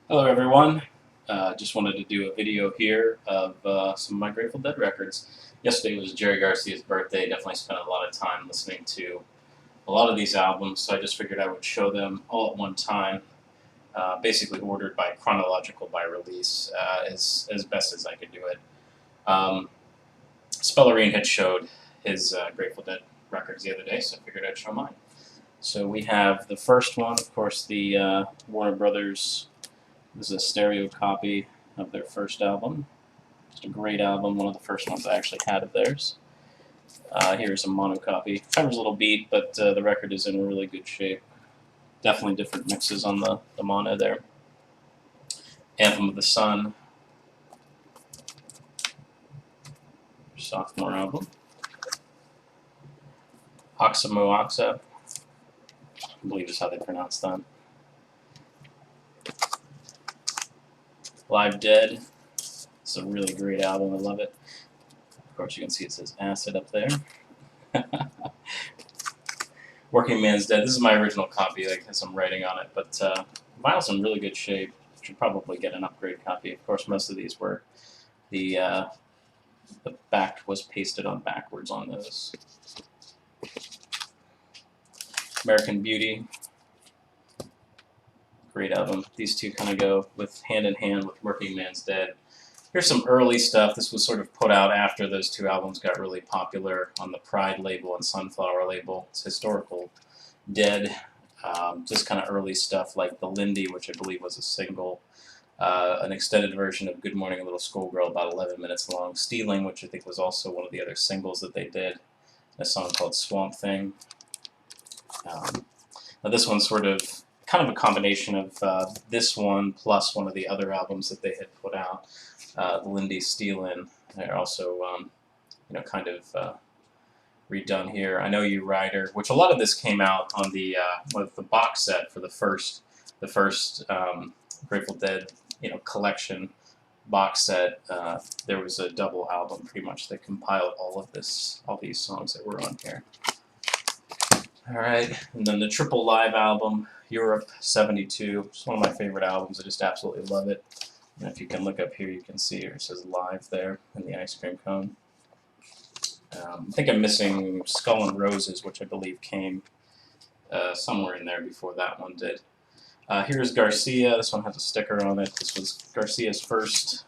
Hello everyone. Just wanted to do a video here of some of my Grateful Dead records. Yesterday was Jerry Garcia's birthday. Definitely spent a lot of time listening to a lot of these albums, so I just figured I would show them all at one time, basically ordered by chronological by release, as best as I could do it. Um, Spellerine had showed his Grateful Dead records the other day, so I figured I'd show mine. So we have the first one, of course, the Warner Brothers. This is a stereo copy of their first album. Just a great album, one of the first ones I actually had of theirs. Here's a mono copy. Cover's a little beat, but the record is in really good shape. Definitely different mixes on the mono there. Anthem of the Sun, sophomore album. Aoxomoxoa, I believe is how they pronounce that. Live Dead. It's a really great album. I love it. Of course, you can see it says Acid up there. Workingman's Dead. This is my original copy. Like, has some writing on it, but vinyl's in really good shape. Should probably get an upgrade copy. Of course, most of these were the back was pasted on backwards on those. American Beauty, great album. These two kind of go with hand in hand with Workingman's Dead. Here's some early stuff. This was sort of put out after those two albums got really popular on the Pride label and Sunflower label. It's Historical Dead. Just kind of early stuff like The Lindy, which I believe was a single. An extended version of Good Morning Little Schoolgirl, about 11 minutes long. Stealing, which I think was also one of the other singles that they did. A song called Swamp Thing. Now this one's sort of kind of a combination of this one plus one of the other albums that they had put out. The Lindy Stealin'. They're also, kind of redone here. I Know You Rider, which a lot of this came out on the with the box set for the first Grateful Dead collection box set. There was a double album pretty much that compiled all these songs that were on here. All right, and then the triple live album, Europe '72. It's one of my favorite albums. I just absolutely love it. And if you can look up here, you can see it says live there in the ice cream cone. I think I'm missing Skull and Roses, which I believe came somewhere in there before that one did. Here's Garcia. This one has a sticker on it. This was Garcia's first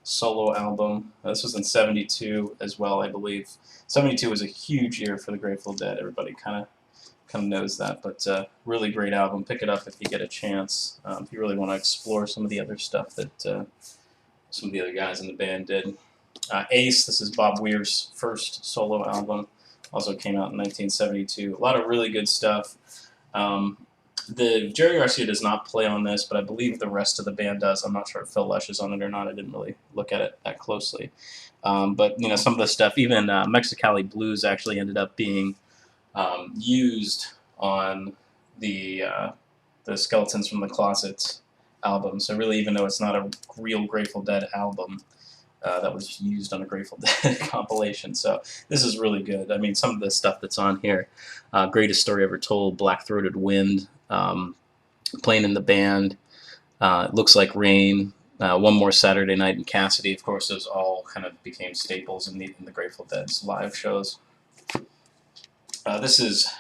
solo album. This was in '72 as well, I believe. '72 was a huge year for the Grateful Dead. Everybody kind of knows that, but really great album. Pick it up if you get a chance. If you really want to explore some of the other stuff that some of the other guys in the band did. Ace, this is Bob Weir's first solo album. Also came out in 1972. A lot of really good stuff. The Jerry Garcia does not play on this, but I believe the rest of the band does. I'm not sure if Phil Lesh is on it or not. I didn't really look at it that closely. But some of the stuff, even Mexicali Blues actually ended up being used on the Skeletons from the Closet album. So really, even though it's not a real Grateful Dead album, that was used on a Grateful Dead compilation. So this is really good. I mean, some of the stuff that's on here, Greatest Story Ever Told, Black-Throated Wind, Playing in the Band, Looks Like Rain, One More Saturday Night in Cassidy. Of course, those all kind of became staples in the Grateful Dead's live shows. This is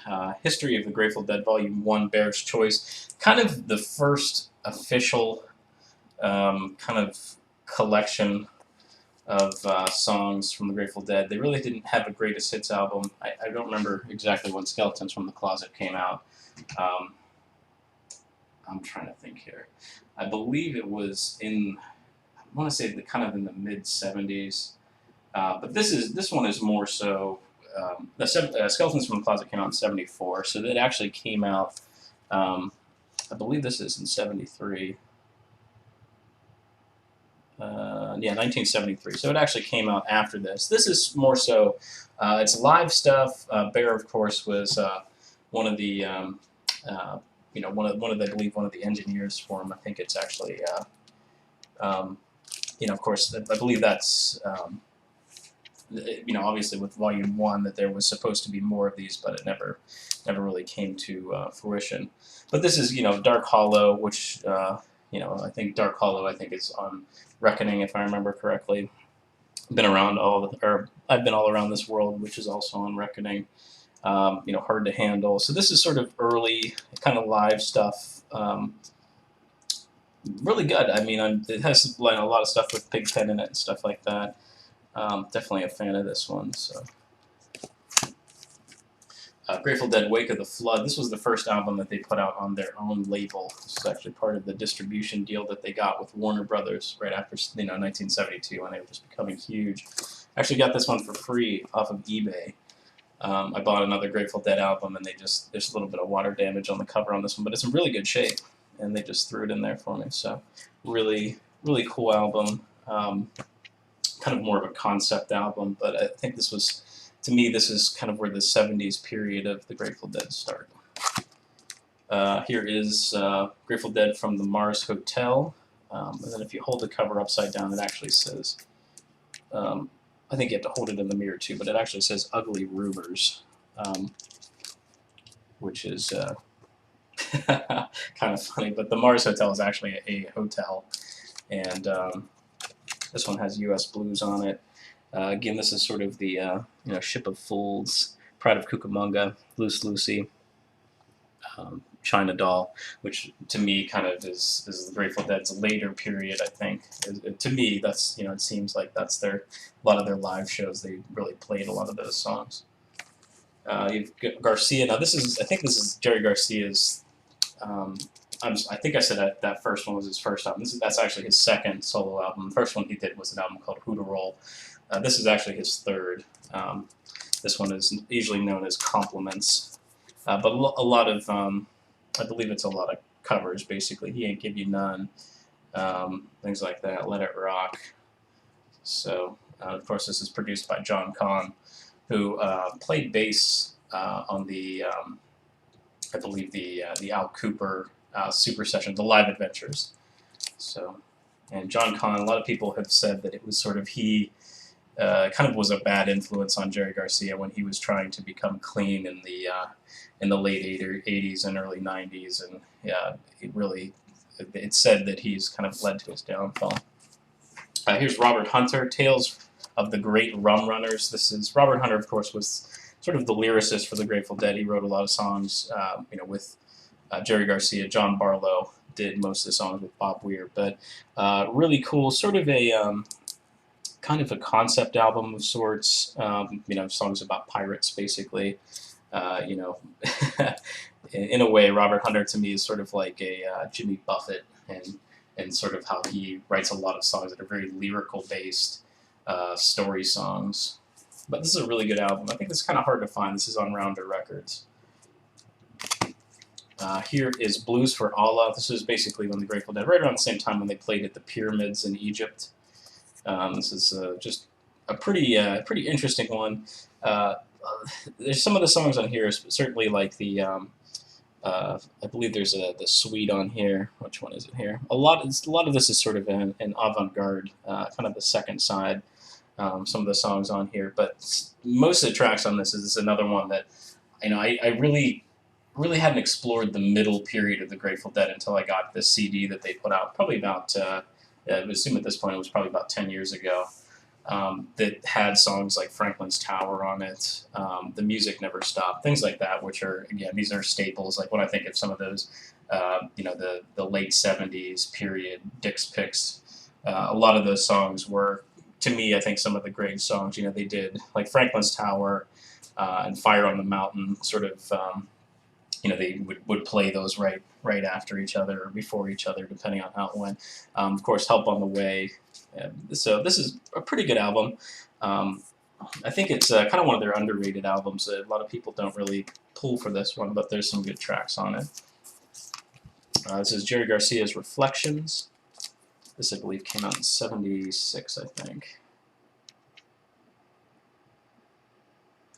History of the Grateful Dead, Volume 1, Bear's Choice. Kind of the first official kind of collection of songs from the Grateful Dead. They really didn't have a greatest hits album. I don't remember exactly when Skeletons from the Closet came out. I'm trying to think here. I believe it was I want to say kind of in the mid-'70s. But this one is more so. Skeletons from the Closet came out in '74, so it actually came out. I believe this is in '73. 1973. So it actually came out after this. This is more so. It's live stuff. Bear, of course, was one of the. One of I believe one of the engineers for him. I think it's actually. Of course, I believe that's. Obviously with Volume 1 that there was supposed to be more of these, but it never really came to fruition. But this is, Dark Hollow, which I think Dark Hollow, I think, is on Reckoning, if I remember correctly. Been around I've been all around this world, which is also on Reckoning. Hard to handle. So this is sort of early kind of live stuff. Really good. I mean, it has a lot of stuff with Pigpen in it and stuff like that. Definitely a fan of this one. So. Grateful Dead, Wake of the Flood. This was the first album that they put out on their own label. This is actually part of the distribution deal that they got with Warner Brothers right after 1972 when they were just becoming huge. Actually got this one for free off of eBay. I bought another Grateful Dead album, and there's a little bit of water damage on the cover on this one, but it's in really good shape, and they just threw it in there for me. So really, really cool album. Kind of more of a concept album, but I think to me, this is kind of where the 70s period of the Grateful Dead start. Here is Grateful Dead from the Mars Hotel. And then if you hold the cover upside down, it actually says, I think you have to hold it in the mirror too, but it actually says Ugly Rumors, which is kind of funny. But the Mars Hotel is actually a hotel, and this one has U.S. Blues on it. Again, this is sort of the Ship of Fools, Pride of Cucamonga, Loose Lucy, China Doll, which to me kind of is the Grateful Dead's later period. I think to me that's it seems like that's a lot of their live shows. They really played a lot of those songs. You've got Garcia. Now I think this is Jerry Garcia's. I think I said that first one was his first album. That's actually his second solo album. The first one he did was an album called Who to Roll. This is actually his third. This one is usually known as Compliments, but a lot of, I believe it's a lot of covers, basically. He Ain't Give You None, things like that, Let It Rock. So, of course, this is produced by John Kahn, who played bass on the, I believe, the Al Cooper Super Session, the Live Adventures. So, and John Kahn, a lot of people have said that it was sort of kind of was a bad influence on Jerry Garcia when he was trying to become clean in the late 80s and early 90s, and it's said that he's kind of led to his downfall. Here's Robert Hunter, Tales of the Great Rum Runners. This is Robert Hunter, of course, was sort of the lyricist for the Grateful Dead. He wrote a lot of songs, with Jerry Garcia. John Barlow did most of the songs with Bob Weir, but really cool, sort of a kind of a concept album of sorts, songs about pirates, basically. In a way, Robert Hunter to me is sort of like a Jimmy Buffett, and sort of how he writes a lot of songs that are very lyrical based, story songs. But this is a really good album. I think this is kind of hard to find. This is on Rounder Records. Here is Blues for Allah. This is basically when the Grateful Dead, right around the same time when they played at the pyramids in Egypt. This is just a pretty interesting one. There's some of the songs on here, certainly like the, I believe there's the Suite on here. Which one is it here? A lot of this is sort of an avant-garde, kind of the second side. Some of the songs on here, but most of the tracks on this is another one that, I really hadn't explored the middle period of the Grateful Dead until I got this CD that they put out, probably about, I would assume at this point it was probably about 10 years ago, that had songs like Franklin's Tower on it, The Music Never Stopped, things like that, which are, again, these are staples. Like when I think of some of those, the late 70s period, Dick's Picks, a lot of those songs were, to me, I think some of the great songs. They did, like Franklin's Tower and Fire on the Mountain, sort of, they would play those right after each other or before each other, depending on how it went. Of course, Help on the Way. So this is a pretty good album. I think it's kind of one of their underrated albums. A lot of people don't really pull for this one, but there's some good tracks on it. This is Jerry Garcia's Reflections. This, I believe, came out in '76, I think.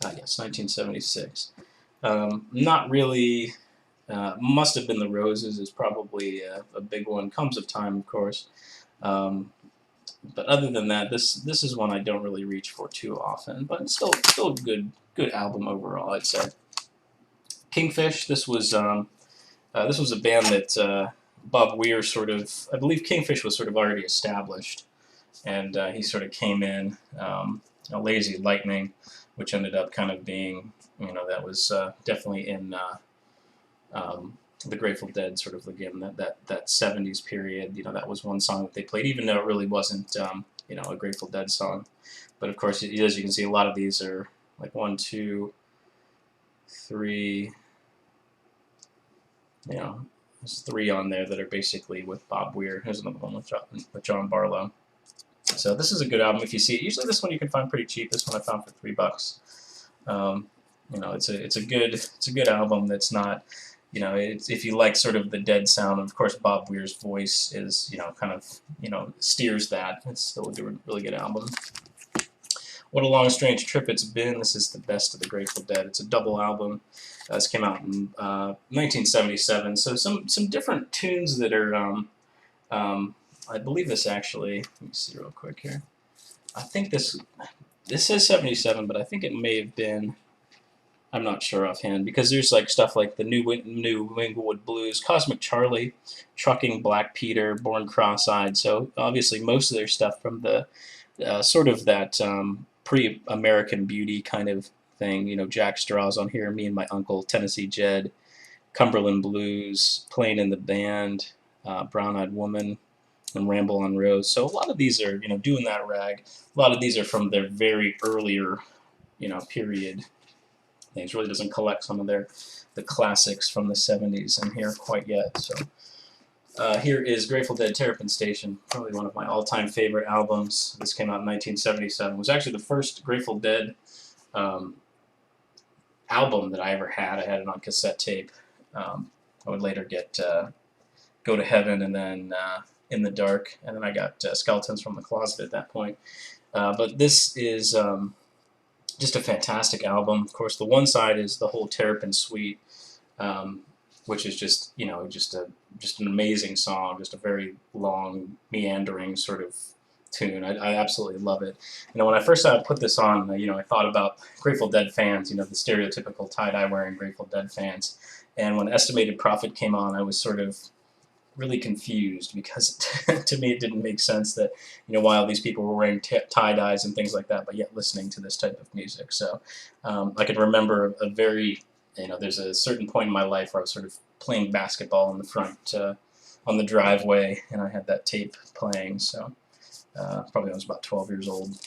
Yes, 1976. Not really. Must Have Been the Roses is probably a big one. Comes of Time, of course. But other than that, this is one I don't really reach for too often. But it's still a good album overall, I'd say. Kingfish. This was a band that Bob Weir sort of, I believe Kingfish was sort of already established, and he sort of came in, a Lazy Lightning, which ended up kind of being, that was definitely in the Grateful Dead sort of, again, that 70s period. That was one song that they played, even though it really wasn't, a Grateful Dead song. But of course, as you can see, a lot of these are like 1, 2, 3, there's 3 on there that are basically with Bob Weir. Here's another one with John Barlow. So this is a good album if you see it. Usually this one you can find pretty cheap. This one I found for $3. It's a good album that's not, if you like sort of the Dead sound. Of course, Bob Weir's voice is, kind of, steers that. It's still a really good album. What a Long Strange Trip It's Been. This is the best of the Grateful Dead. It's a double album. This came out in 1977. So some different tunes that are, I believe this actually, let me see real quick here. I think this says 77, but I think it may have been, I'm not sure offhand, because there's like stuff like the New Winglewood Blues, Cosmic Charlie, Trucking Black Peter, Born Cross-Eyed. So obviously most of their stuff from the sort of that pre-American Beauty kind of thing. Jack Straw's on here, Me and My Uncle, Tennessee Jed, Cumberland Blues, Playing in the Band, Brown Eyed Woman, and Ramble on Rose. So a lot of these are, Doing That Rag. A lot of these are from their very earlier, period things. Really doesn't collect some of the classics from the 70s in here quite yet. So here is Grateful Dead Terrapin Station, probably one of my all-time favorite albums. This came out in 1977. It was actually the first Grateful Dead album that I ever had. I had it on cassette tape. I would later get Go to Heaven and then In the Dark, and then I got Skeletons from the Closet at that point. But this is just a fantastic album. Of course, the one side is the whole Terrapin Suite, which is just just an amazing song, just a very long, meandering sort of tune. I absolutely love it. When I first put this on, I thought about Grateful Dead fans, the stereotypical tie-dye wearing Grateful Dead fans. And when Estimated Prophet came on, I was sort of really confused because to me it didn't make sense that why all these people were wearing tie-dyes and things like that, but yet listening to this type of music. So I can remember a very there's a certain point in my life where I was sort of playing basketball in the front on the driveway, and I had that tape playing. So probably I was about 12 years old.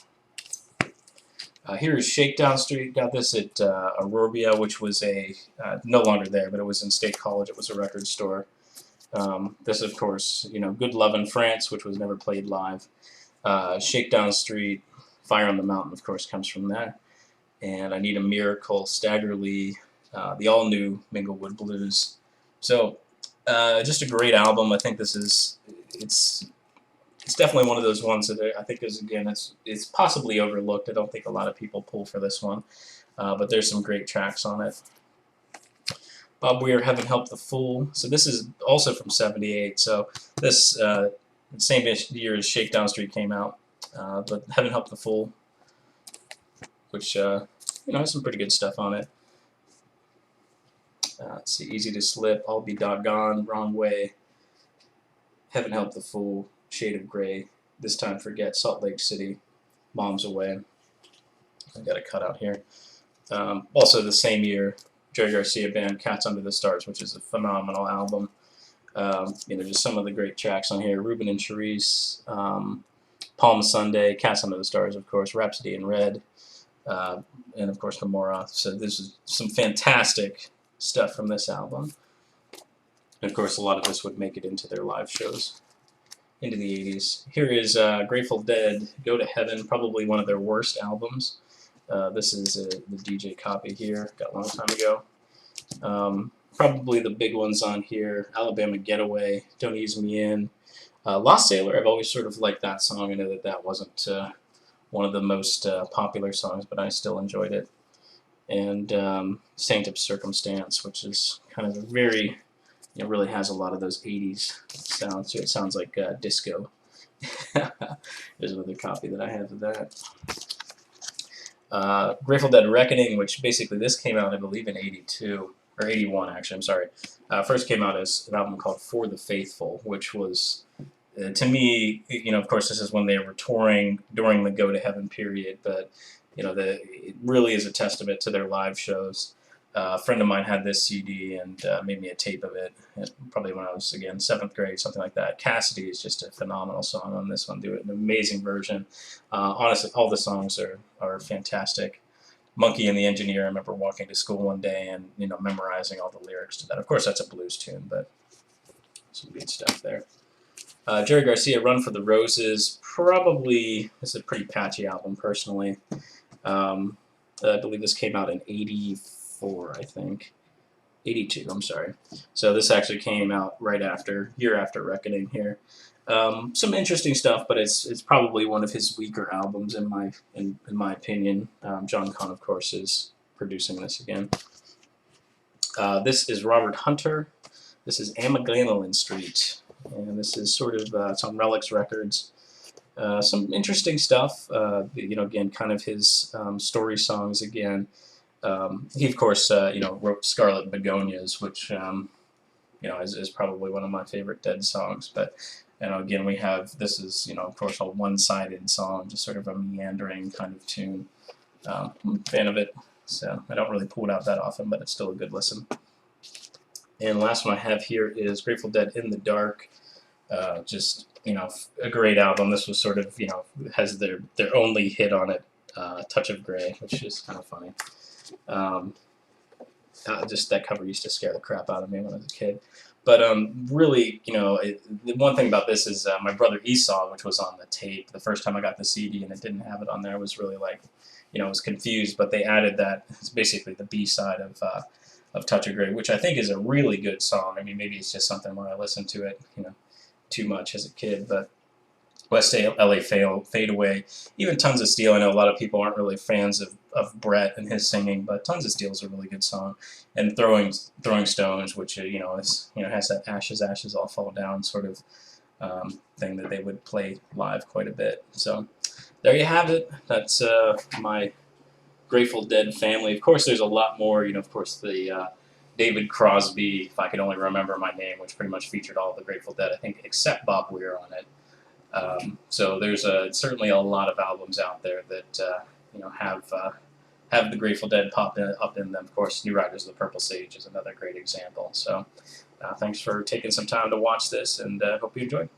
Here is Shakedown Street. Got this at Aurora, which was no longer there, but it was in State College. It was a record store. This, of course, Good Love in France, which was never played live. Shakedown Street, Fire on the Mountain, of course, comes from there. And I Need a Miracle, Stagger Lee, the all-new Minglewood Blues. So, just a great album. I think it's definitely one of those ones that I think it's possibly overlooked. I don't think a lot of people pull for this one, but there's some great tracks on it. Bob Weir, Heaven Help the Fool. So this is also from '78. So this same year as Shakedown Street came out, but Heaven Help the Fool, which has some pretty good stuff on it. Let's see, Easy to Slip, I'll Be Doggone, Wrong Way, Heaven Help the Fool, Shade of Grey, This Time Forget, Salt Lake City, Mom's Away. I got a cutout here. Also the same year, Jerry Garcia Band, Cats Under the Stars, which is a phenomenal album. Just some of the great tracks on here. Ruben and Charisse, Palm Sunday, Cats Under the Stars, of course, Rhapsody in Red, and of course Gomorrah. So this is some fantastic stuff from this album. And of course, a lot of this would make it into their live shows into the 80s. Here is Grateful Dead, Go to Heaven, probably one of their worst albums. This is the DJ copy here, got a long time ago. Probably the big ones on here, Alabama Getaway, Don't Ease Me In. Lost Sailor, I've always sort of liked that song. I know that wasn't one of the most popular songs, but I still enjoyed it. And Saint of Circumstance, which is kind of a very, really has a lot of those 80s sounds. It sounds like disco. There's another copy that I have of that. Grateful Dead Reckoning, which basically this came out, I believe, in '82, or '81, actually, I'm sorry. First came out as an album called For the Faithful, which was, to me, of course, this is when they were touring during the Go to Heaven period, but it really is a testament to their live shows. A friend of mine had this CD and made me a tape of it, probably when I was, again, 7th grade, something like that. Cassidy is just a phenomenal song on this one. Do an amazing version. Honestly, all the songs are fantastic. Monkey and the Engineer, I remember walking to school one day and memorizing all the lyrics to that. Of course, that's a blues tune, but some good stuff there. Jerry Garcia, Run for the Roses, probably is a pretty patchy album, personally. I believe this came out in 84, I think. 82, I'm sorry. So this actually came out right after, year after Reckoning here. Some interesting stuff, but it's probably one of his weaker albums in my opinion. John Conn, of course, is producing this again. This is Robert Hunter. This is Amaganelan Street, and this is sort of it's on Relics Records. Some interesting stuff. Again, kind of his story songs again. He, of course, wrote Scarlet Begonias, which is probably one of my favorite Dead songs. But again, we have this is of course a one-sided song, just sort of a meandering kind of tune. I'm a fan of it, so I don't really pull it out that often, but it's still a good listen. And the last one I have here is Grateful Dead In the Dark. Just a great album. This was sort of has their only hit on it, Touch of Grey, which is kind of funny. Just that cover used to scare the crap out of me when I was a kid. But really, the one thing about this is my brother Esau, which was on the tape, the first time I got the CD and it didn't have it on there, was really like, I was confused. But they added that. It's basically the B-side of Touch of Grey, which I think is a really good song. I mean, maybe it's just something where I listened to it, too much as a kid. But West LA Fade Away, even Tons of Steel. I know a lot of people aren't really fans of Brett and his singing, but Tons of Steel is a really good song. And Throwing Stones, which has that Ashes, Ashes All Fall Down sort of thing that they would play live quite a bit. So there you have it. That's my Grateful Dead family. Of course, there's a lot more. Of course, the David Crosby, If I Could Only Remember My Name, which pretty much featured all the Grateful Dead, I think, except Bob Weir on it. So there's certainly a lot of albums out there that have the Grateful Dead up in them. Of course, New Riders of the Purple Sage is another great example. So thanks for taking some time to watch this, and hope you enjoyed.